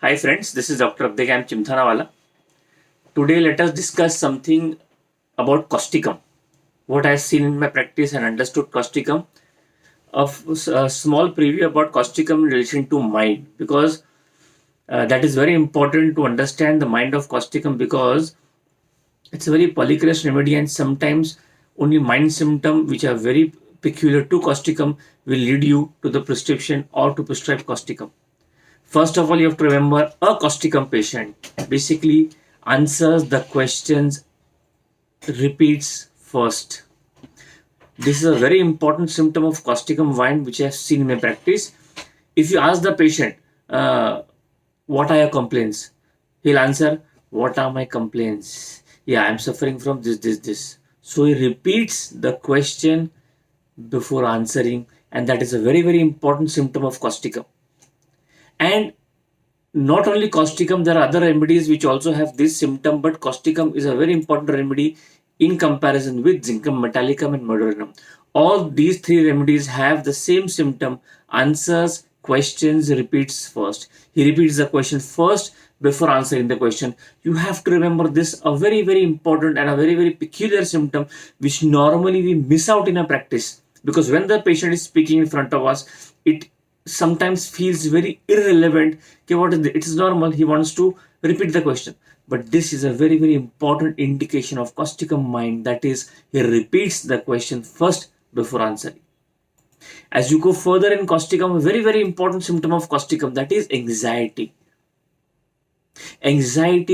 Hi friends, this is Dr. Abdegam Chimthanawala. Today let us discuss something about causticum. What I have seen in my practice and understood causticum. A small preview about causticum in relation to mind, because that is very important to understand the mind of causticum, because it's a very polycrest remedy, and sometimes only mind symptom which are very peculiar to causticum will lead you to the prescription or to prescribe causticum. First of all, you have to remember a causticum patient basically answers the questions, repeats first. This is a very important symptom of causticum mind, which I have seen in my practice. If you ask the patient, what are your complaints? He'll answer, what are my complaints? Yeah, I'm suffering from this. So he repeats the question before answering, and that is a very, very important symptom of causticum. And not only causticum, there are other remedies which also have this symptom, but causticum is a very important remedy in comparison with zincum metallicum and medullarium. All these three remedies have the same symptom: answers questions, repeats first. He repeats the question first before answering the question. You have to remember this, a very, very important and a very, very peculiar symptom which normally we miss out in a practice, because when the patient is speaking in front of us, it sometimes feels very irrelevant. Okay, it is normal, he wants to repeat the question, but this is a very, very important indication of causticum mind, that is, he repeats the question first before answering. As you go further in causticum, a very, very important symptom of causticum, that is anxiety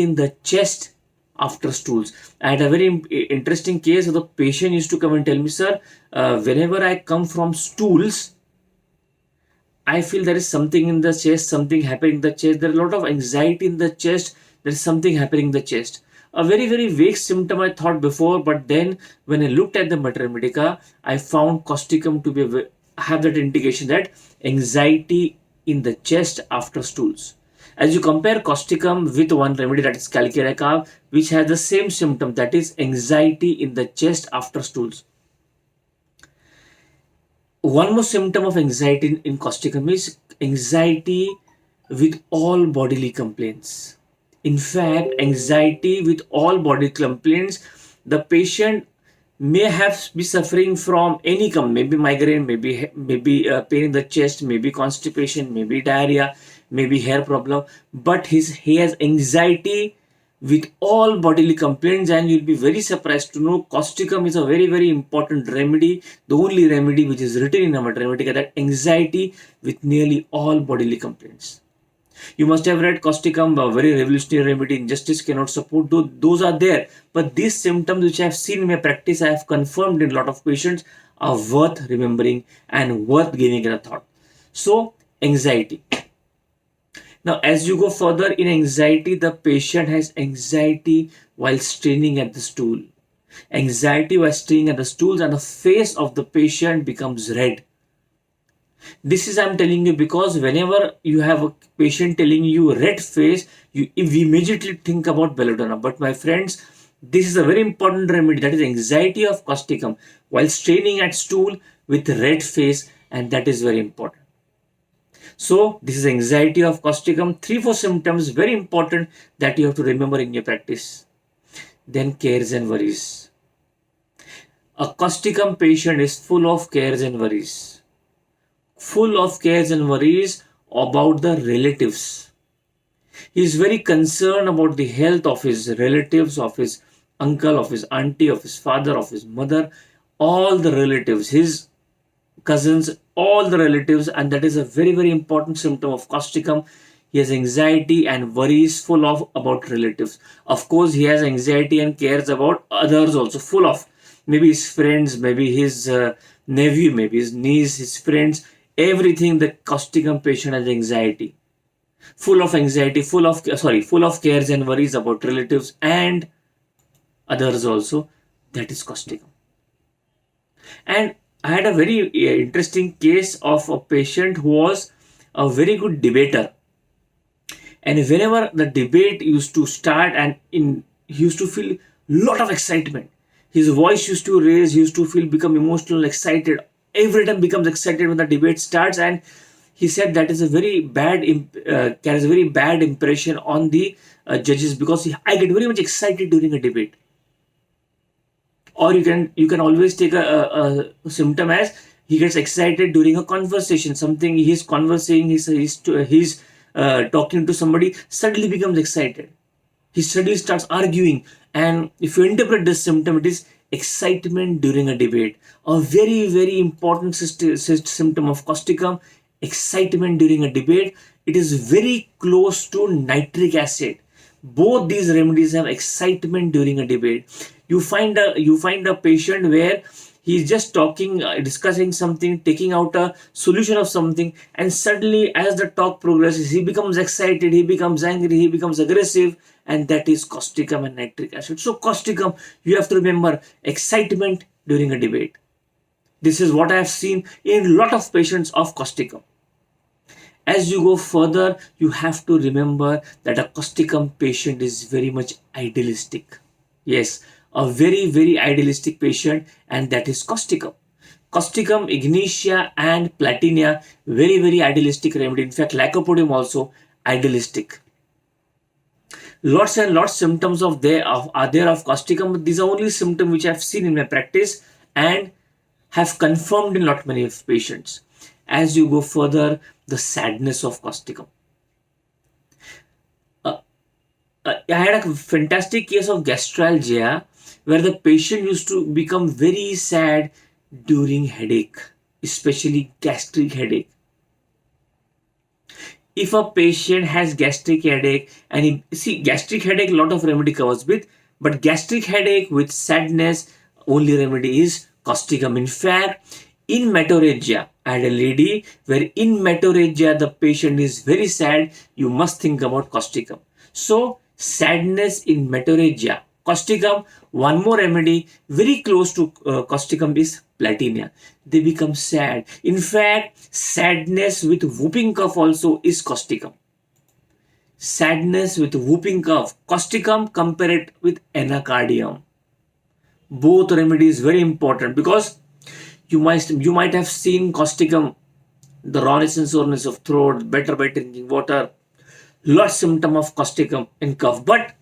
in the chest after stools. I had a very interesting case. The patient used to come and tell me, sir, whenever I come from stools, I feel there is something in the chest, something happening in the chest. There is a lot of anxiety in the chest. There is something happening in the chest. A very, very vague symptom I thought before, but then when I looked at the Mater Medica, I found causticum to be have that indication, that anxiety in the chest after stools. As you compare causticum with one remedy, that is calcarea carb, which has the same symptom, that is anxiety in the chest after stools. One more symptom of anxiety in causticum is anxiety with all bodily complaints. In fact, anxiety with all body complaints, the patient may have be suffering from any maybe migraine, maybe pain in the chest, maybe constipation, maybe diarrhea, maybe hair problem, but he has anxiety with all bodily complaints, and you'll be very surprised to know causticum is a very, very important remedy, the only remedy which is written in our Mater, that anxiety with nearly all bodily complaints. You must have read causticum, a very revolutionary remedy, injustice cannot support. Those are there, but these symptoms which I have seen in my practice, I have confirmed in a lot of patients, are worth remembering and worth giving a thought. So anxiety. Now, as you go further in anxiety, the patient has anxiety while straining at the stool. Anxiety while straining at the stools, and the face of the patient becomes red. This is, I'm telling you, because whenever you have a patient telling you red face, you immediately think about belladonna. But my friends, this is a very important remedy, that is anxiety of causticum while straining at stool with red face, and that is very important. So this is anxiety of causticum. 3-4 symptoms very important that you have to remember in your practice. Then cares and worries. A causticum patient is full of cares and worries. Full of cares and worries about the relatives. He is very concerned about the health of his relatives, of his uncle, of his auntie, of his father, of his mother, all the relatives, his cousins, all the relatives, and that is a very, very important symptom of causticum. He has anxiety and worries full of about relatives. Of course, he has anxiety and cares about others also, full of maybe his friends, maybe his nephew, maybe his niece, his friends, everything. The causticum patient has anxiety, full of anxiety, full of cares and worries about relatives and others also. That is causticum. And I had a very interesting case of a patient who was a very good debater. And whenever the debate used to start, he used to feel lot of excitement. His voice used to raise, he used to become emotional, excited. Every time becomes excited when the debate starts, and he said that is a very bad carries a very bad impression on the judges, because I get very much excited during a debate. Or you can always take a symptom as he gets excited during a conversation. Something he's conversing, he's talking to somebody, suddenly becomes excited. He suddenly starts arguing. And if you interpret this symptom, it is excitement during a debate. A very, very important symptom of causticum, excitement during a debate. It is very close to nitric acid. Both these remedies have excitement during a debate. You find a patient where he's just talking, discussing something, taking out a solution of something, and suddenly, as the talk progresses, he becomes excited, he becomes angry, he becomes aggressive, and that is causticum and nitric acid. So, causticum, you have to remember excitement during a debate. This is what I have seen in a lot of patients of causticum. As you go further, you have to remember that a causticum patient is very much idealistic. Yes, a very, very idealistic patient, and that is causticum. Causticum, ignitia, and platinum, very, very idealistic remedy. In fact, lycopodium also idealistic. Lots and lots symptoms are there of causticum, but these are only symptoms which I've seen in my practice and have confirmed in lot many of patients. As you go further, the sadness of causticum. I had a fantastic case of gastralgia where the patient used to become very sad during headache, especially gastric headache. If a patient has gastric headache, and see, gastric headache, lot of remedy covers with, but gastric headache with sadness, only remedy is causticum. In fact, in metorrhagia, I had a lady where in metorrhagia the patient is very sad, you must think about causticum. So, sadness in metorrhagia, causticum. One more remedy very close to causticum is platinum. They become sad. In fact, sadness with whooping cough also is causticum. Sadness with whooping cough, causticum, compare it with anacardium. Both remedies very important, because you might have seen causticum, the rawness and soreness of throat, better by drinking water, lot symptom of causticum in cough. But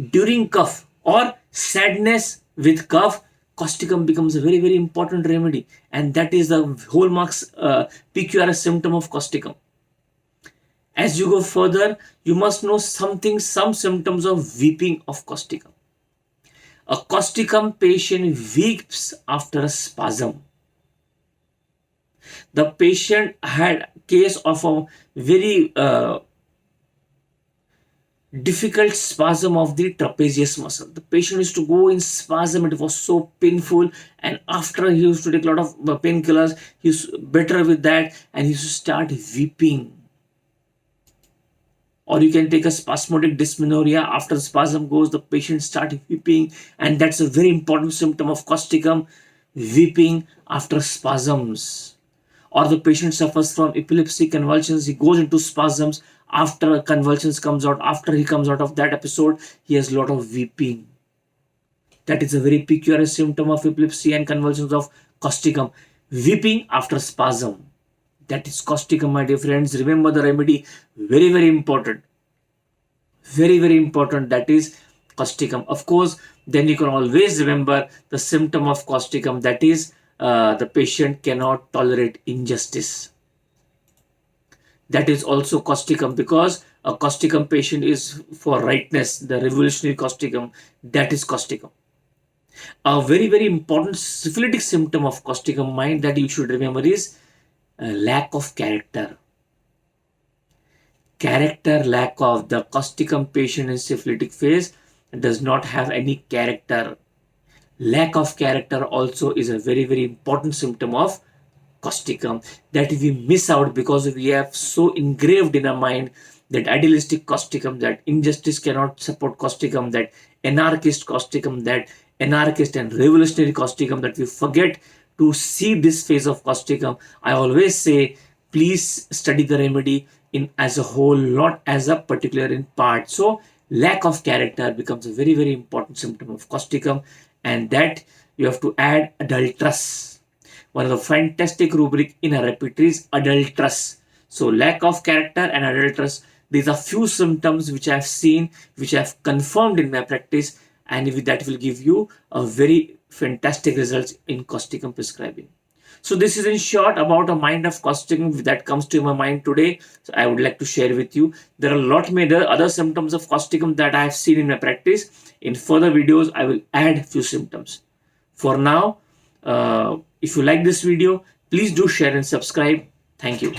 during cough or sadness with cough, causticum becomes a very, very important remedy, and that is the hallmarks PQRS symptom of causticum. As you go further, you must know some symptoms of weeping of causticum. A causticum patient weeps after a spasm. The patient had case of a very difficult spasm of the trapezius muscle. The patient used to go in spasm, it was so painful, and after he used to take a lot of painkillers, he was better with that, and he used to start weeping. Or you can take a spasmodic dysmenorrhea. After spasm goes, the patient start weeping, and that's a very important symptom of causticum, weeping after spasms. Or the patient suffers from epilepsy convulsions, he goes into spasms, after convulsions comes out, after he comes out of that episode, he has a lot of weeping. That is a very peculiar symptom of epilepsy and convulsions of causticum, weeping after spasm. That is causticum, my dear friends. Remember the remedy, very, very important. Very, very important. That is causticum. Of course, then you can always remember the symptom of causticum, that is the patient cannot tolerate injustice. That is also causticum, because a causticum patient is for rightness, the revolutionary causticum, that is causticum. A very, very important syphilitic symptom of causticum mind that you should remember is lack of character. Character lack of the causticum patient in syphilitic phase does not have any character. Lack of character also is a very, very important symptom of causticum that we miss out, because we have so engraved in our mind that idealistic causticum, that injustice cannot support causticum, that anarchist causticum, that anarchist and revolutionary causticum, that we forget to see this phase of causticum. I always say, please study the remedy in as a whole, not as a particular in part. So lack of character becomes a very, very important symptom of causticum, and that you have to add adulterous. One of the fantastic rubric in a repertoire is adulterous. So lack of character and adulterous, these are few symptoms which I have seen, which I have confirmed in my practice, and that will give you a very fantastic results in causticum prescribing. So this is in short about a mind of causticum that comes to my mind today. So I would like to share with you. There are a lot many other symptoms of causticum that I have seen in my practice. In further videos, I will add few symptoms. For now, if you like this video, please do share and subscribe. Thank you.